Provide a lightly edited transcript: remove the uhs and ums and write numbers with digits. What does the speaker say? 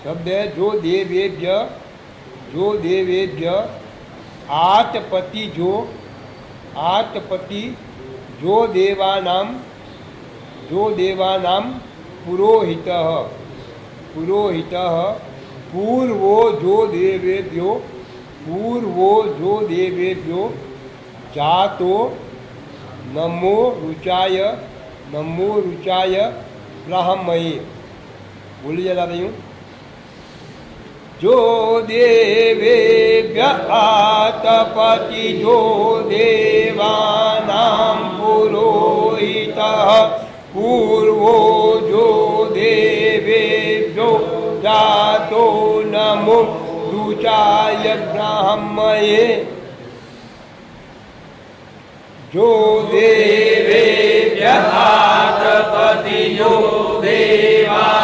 शब्द है जो देवेभ्य आतपति जो देवानां पुरोहितः पूर्वो जो देवेभ्यो जातो नमो रुचाय ब्राह्मये। बोलिए जरा भाइयों। जो देवेभ्य आतपति जो देवानां पुरोहितः पूर्वो जो देवेभ्यो जातो नमो रुचाय ब्राह्मये। जो देवेभ्य आतपति जो देवा